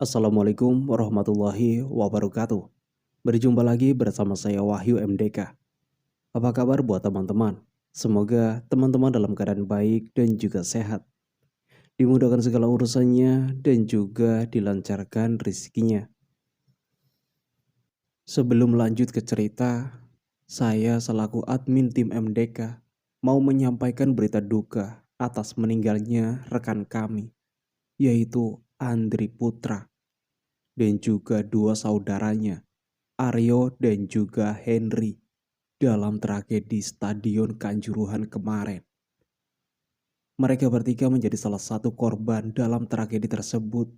Assalamualaikum warahmatullahi wabarakatuh. Berjumpa lagi bersama saya Wahyu MDK. Apa kabar buat teman-teman? Semoga teman-teman dalam keadaan baik dan juga sehat. Dimudahkan segala urusannya dan juga dilancarkan rezekinya. Sebelum lanjut ke cerita, saya selaku admin tim MDK mau menyampaikan berita duka atas meninggalnya rekan kami, yaitu Andri Putra dan juga dua saudaranya, Aryo dan juga Henry, dalam tragedi Stadion Kanjuruhan kemarin. Mereka bertiga menjadi salah satu korban dalam tragedi tersebut.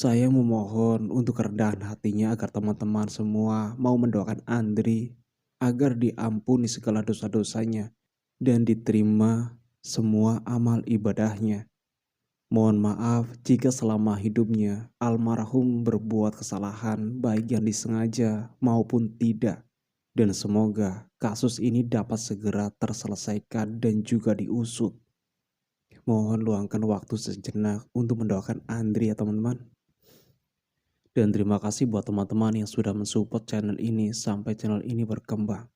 Saya memohon untuk kerendahan hatinya agar teman-teman semua mau mendoakan Andri agar diampuni segala dosa-dosanya dan diterima semua amal ibadahnya. Mohon maaf jika selama hidupnya almarhum berbuat kesalahan baik yang disengaja maupun tidak. Dan semoga kasus ini dapat segera terselesaikan dan juga diusut. Mohon luangkan waktu sejenak untuk mendoakan Andri ya teman-teman. Dan terima kasih buat teman-teman yang sudah mensupport channel ini sampai channel ini berkembang.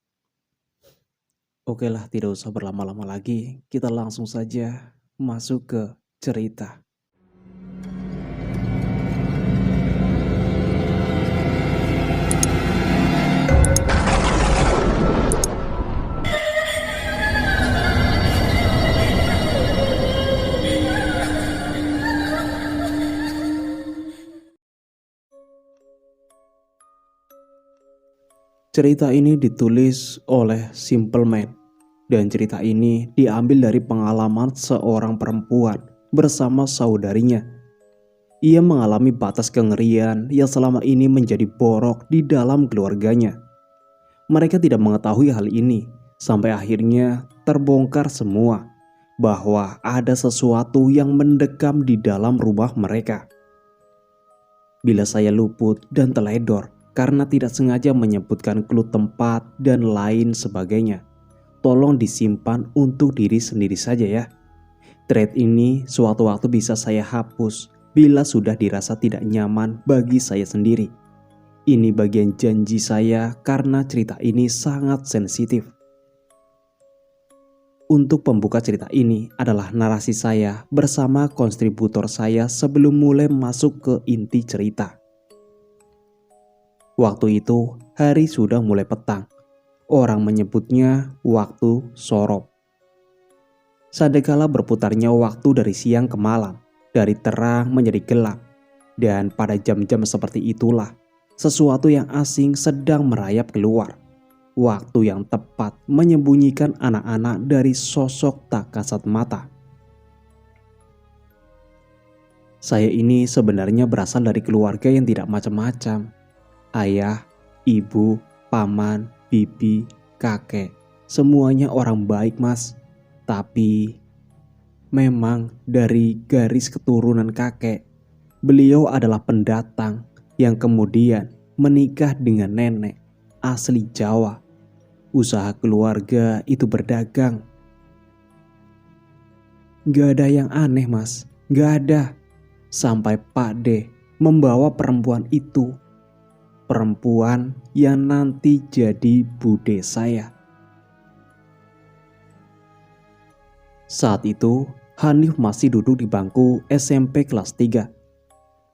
Oke lah, tidak usah berlama-lama lagi. Kita langsung saja masuk ke cerita. Cerita ini ditulis oleh Simple Man, dan cerita ini diambil dari pengalaman seorang perempuan bersama saudarinya. Ia mengalami batas kengerian yang selama ini menjadi borok di dalam keluarganya. Mereka tidak mengetahui hal ini sampai akhirnya terbongkar semua bahwa ada sesuatu yang mendekam di dalam rumah mereka. Bila saya luput dan teledor karena tidak sengaja menyebutkan clue tempat dan lain sebagainya, tolong disimpan untuk diri sendiri saja ya. Thread ini suatu waktu bisa saya hapus bila sudah dirasa tidak nyaman bagi saya sendiri. Ini bagian janji saya karena cerita ini sangat sensitif. Untuk pembuka cerita ini adalah narasi saya bersama kontributor saya sebelum mulai masuk ke inti cerita. Waktu itu hari sudah mulai petang. Orang menyebutnya waktu sorop. Sadakala berputarnya waktu dari siang ke malam, dari terang menjadi gelap. Dan pada jam-jam seperti itulah, sesuatu yang asing sedang merayap keluar. Waktu yang tepat menyembunyikan anak-anak dari sosok tak kasat mata. Saya ini sebenarnya berasal dari keluarga yang tidak macam-macam. Ayah, ibu, paman, bibi, kakek, semuanya orang baik mas. Tapi memang dari garis keturunan kakek, beliau adalah pendatang yang kemudian menikah dengan nenek asli Jawa. Usaha keluarga itu berdagang. Gak ada yang aneh mas, gak ada. Sampai Pak D membawa perempuan itu. Perempuan yang nanti jadi bude saya. Saat itu Hanif masih duduk di bangku SMP kelas 3.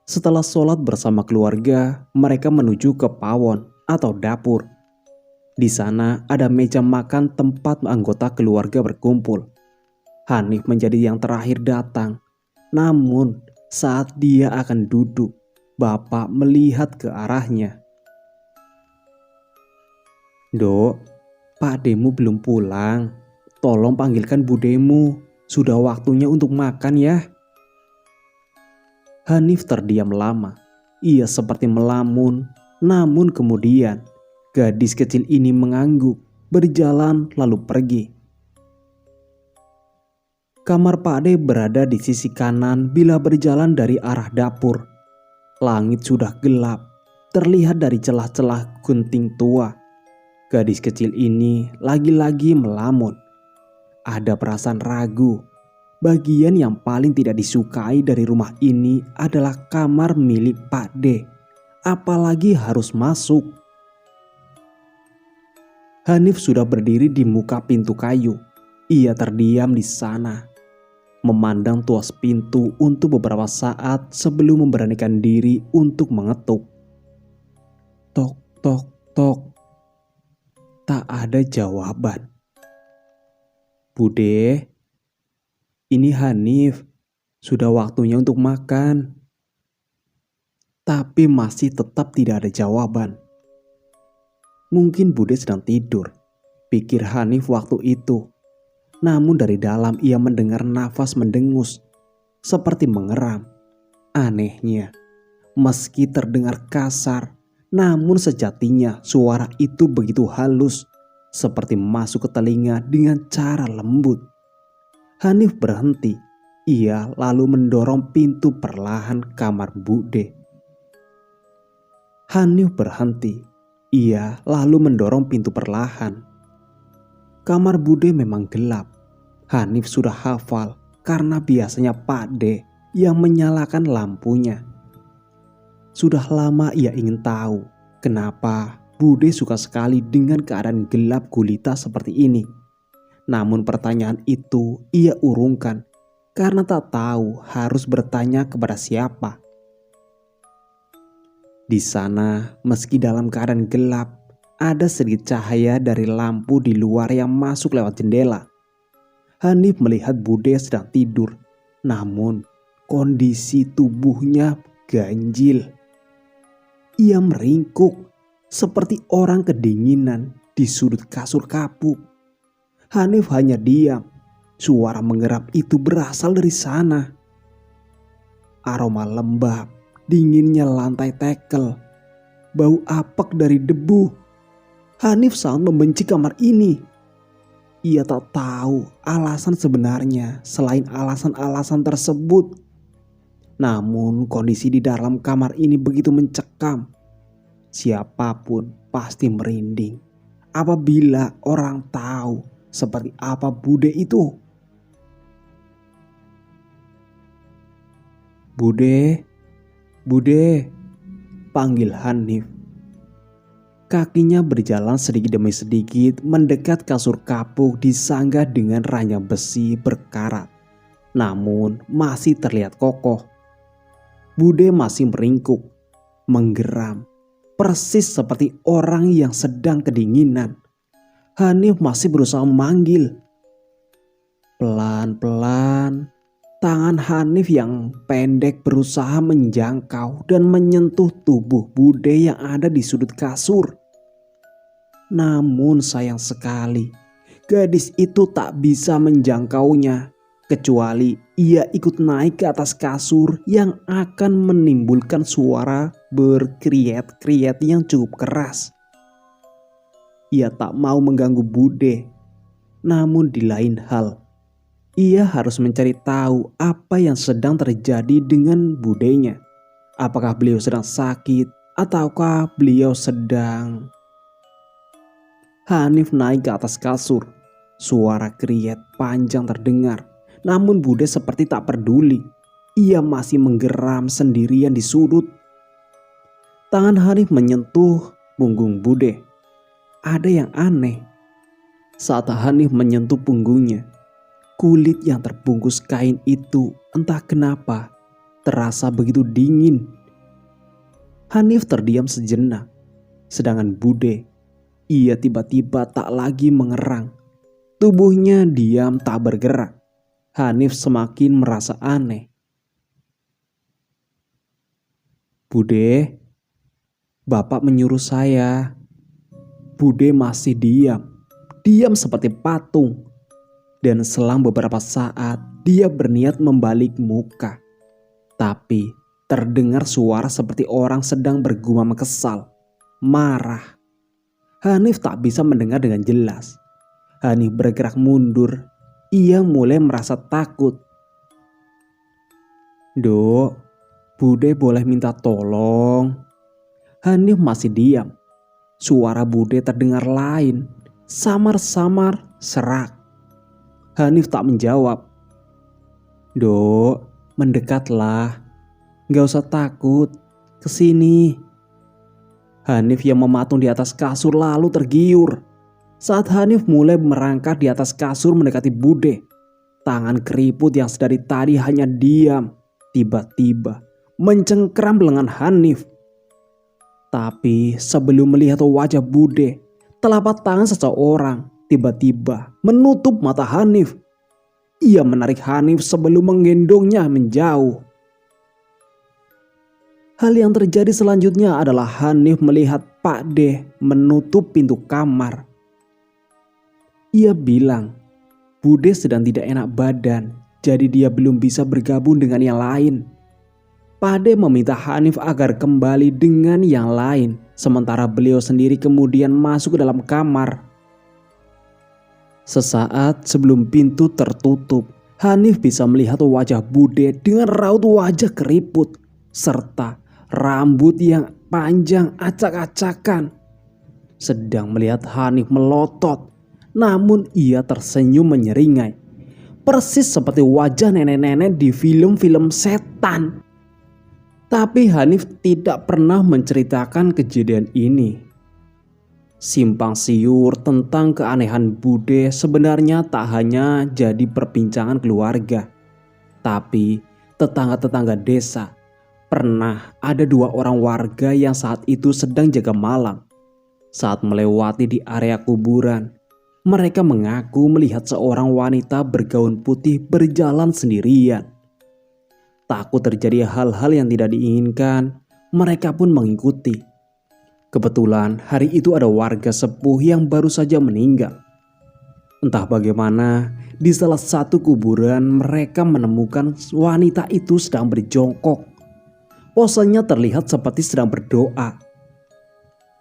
Setelah sholat bersama keluarga, mereka menuju ke pawon atau dapur. Di sana ada meja makan tempat anggota keluarga berkumpul. Hanif menjadi yang terakhir datang. Namun saat dia akan duduk, bapak melihat ke arahnya. Dok, Pak Demu belum pulang. Tolong panggilkan budemu. Sudah waktunya untuk makan ya. Hanif terdiam lama. Ia seperti melamun. Namun kemudian gadis kecil ini mengangguk, berjalan lalu pergi. Kamar Pak D berada di sisi kanan bila berjalan dari arah dapur. Langit sudah gelap. Terlihat dari celah-celah gunting tua. Gadis kecil ini lagi-lagi melamun. Ada perasaan ragu. bagian yang paling tidak disukai dari rumah ini adalah kamar milik Pak D. Apalagi harus masuk. Hanif sudah berdiri di muka pintu kayu. Ia terdiam di sana, memandang tuas pintu untuk beberapa saat sebelum memberanikan diri untuk mengetuk. Tok, tok, tok. Tak ada jawaban. Bude, ini Hanif. Sudah waktunya untuk makan. Tapi masih tetap tidak ada jawaban. Mungkin Bude sedang tidur, pikir Hanif waktu itu. Namun dari dalam ia mendengar nafas mendengus, seperti mengeram. Anehnya, meski terdengar kasar, namun sejatinya suara itu begitu halus, seperti masuk ke telinga dengan cara lembut. Hanif berhenti. Ia lalu mendorong pintu perlahan kamar Bude. Hanif berhenti. Ia lalu mendorong pintu perlahan. Kamar Bude memang gelap. Hanif sudah hafal karena biasanya Pak D yang menyalakan lampunya. Sudah lama ia ingin tahu kenapa Bude suka sekali dengan keadaan gelap gulita seperti ini. Namun pertanyaan itu ia urungkan karena tak tahu harus bertanya kepada siapa. Di sana, meski dalam keadaan gelap, ada sedikit cahaya dari lampu di luar yang masuk lewat jendela. Hanif melihat Bude sedang tidur, namun kondisi tubuhnya ganjil. Ia meringkuk seperti orang kedinginan di sudut kasur kapuk. Hanif hanya diam. Suara mengerap itu berasal dari sana. Aroma lembab, dinginnya lantai tekel, bau apek dari debu. Hanif sangat membenci kamar ini. Ia tak tahu alasan sebenarnya selain alasan-alasan tersebut. Namun kondisi di dalam kamar ini begitu mencekam. Siapapun pasti merinding apabila orang tahu seperti apa Bude itu. Bude, Bude, panggil Hanif. Kakinya berjalan sedikit demi sedikit mendekat kasur kapuk disanggah dengan ranjang besi berkarat. Namun masih terlihat kokoh. Bude masih meringkuk, menggeram, persis seperti orang yang sedang kedinginan. Hanif masih berusaha memanggil. Pelan-pelan, tangan Hanif yang pendek berusaha menjangkau dan menyentuh tubuh Bude yang ada di sudut kasur. Namun sayang sekali, gadis itu tak bisa menjangkaunya, kecuali ia ikut naik ke atas kasur yang akan menimbulkan suara berkeriet-keriet yang cukup keras. Ia tak mau mengganggu Bude, namun di lain hal, ia harus mencari tahu apa yang sedang terjadi dengan Budenya. Apakah beliau sedang sakit ataukah beliau sedang... Hanif naik ke atas kasur. Suara kriet panjang terdengar. Namun Bude seperti tak peduli. Ia masih menggeram sendirian di sudut. Tangan Hanif menyentuh punggung Bude. Ada yang aneh. Saat Hanif menyentuh punggungnya, kulit yang terbungkus kain itu entah kenapa terasa begitu dingin. Hanif terdiam sejenak. Sedangkan Bude, ia tiba-tiba tak lagi mengerang. Tubuhnya diam tak bergerak. Hanif semakin merasa aneh. Bude, Bapak menyuruh saya. Bude masih diam. Diam seperti patung. Dan selang beberapa saat dia berniat membalik muka. Tapi terdengar suara seperti orang sedang bergumam kesal, marah. Hanif tak bisa mendengar dengan jelas. Hanif bergerak mundur. Ia mulai merasa takut. Dok, Bude boleh minta tolong? Hanif masih diam. Suara Bude terdengar lain, samar-samar serak. Hanif tak menjawab. "Dok, mendekatlah. Gak usah takut. Kesini." Hanif yang mematung di atas kasur lalu tergiur. Saat Hanif mulai merangkak di atas kasur mendekati Bude, tangan keriput yang sedari tadi hanya diam, tiba-tiba mencengkram lengan Hanif. Tapi sebelum melihat wajah Bude, telapak tangan seseorang tiba-tiba menutup mata Hanif. Ia menarik Hanif sebelum menggendongnya menjauh. Hal yang terjadi selanjutnya adalah Hanif melihat Pak D menutup pintu kamar. Ia bilang, Bude sedang tidak enak badan, jadi dia belum bisa bergabung dengan yang lain. Pak D meminta Hanif agar kembali dengan yang lain, sementara beliau sendiri kemudian masuk ke dalam kamar. Sesaat sebelum pintu tertutup, Hanif bisa melihat wajah Bude dengan raut wajah keriput, serta rambut yang panjang acak-acakan. Sedang melihat Hanif melotot, namun ia tersenyum menyeringai. Persis seperti wajah nenek-nenek di film-film setan. Tapi Hanif tidak pernah menceritakan kejadian ini. Simpang siur tentang keanehan Bude sebenarnya tak hanya jadi perbincangan keluarga, tapi tetangga-tetangga desa. Pernah ada 2 orang warga yang saat itu sedang jaga malam. Saat melewati di area kuburan, mereka mengaku melihat seorang wanita bergaun putih berjalan sendirian. Takut terjadi hal-hal yang tidak diinginkan, mereka pun mengikuti. Kebetulan hari itu ada warga sepuh yang baru saja meninggal. Entah bagaimana, di salah satu kuburan mereka menemukan wanita itu sedang berjongkok. Posenya terlihat seperti sedang berdoa.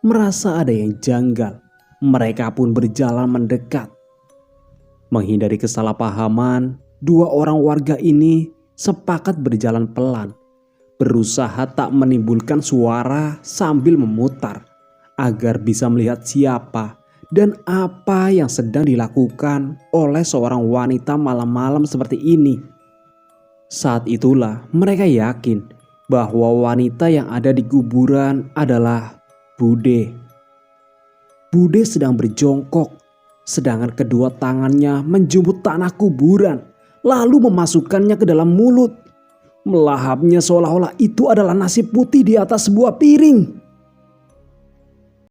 Merasa ada yang janggal, mereka pun berjalan mendekat. Menghindari kesalahpahaman, 2 orang warga ini sepakat berjalan pelan, berusaha tak menimbulkan suara sambil memutar agar bisa melihat siapa dan apa yang sedang dilakukan oleh seorang wanita malam-malam seperti ini. Saat itulah mereka yakin bahwa wanita yang ada di kuburan adalah Bude. Bude sedang berjongkok, sedangkan kedua tangannya menjemput tanah kuburan, lalu memasukkannya ke dalam mulut. Melahapnya seolah-olah itu adalah nasi putih di atas sebuah piring.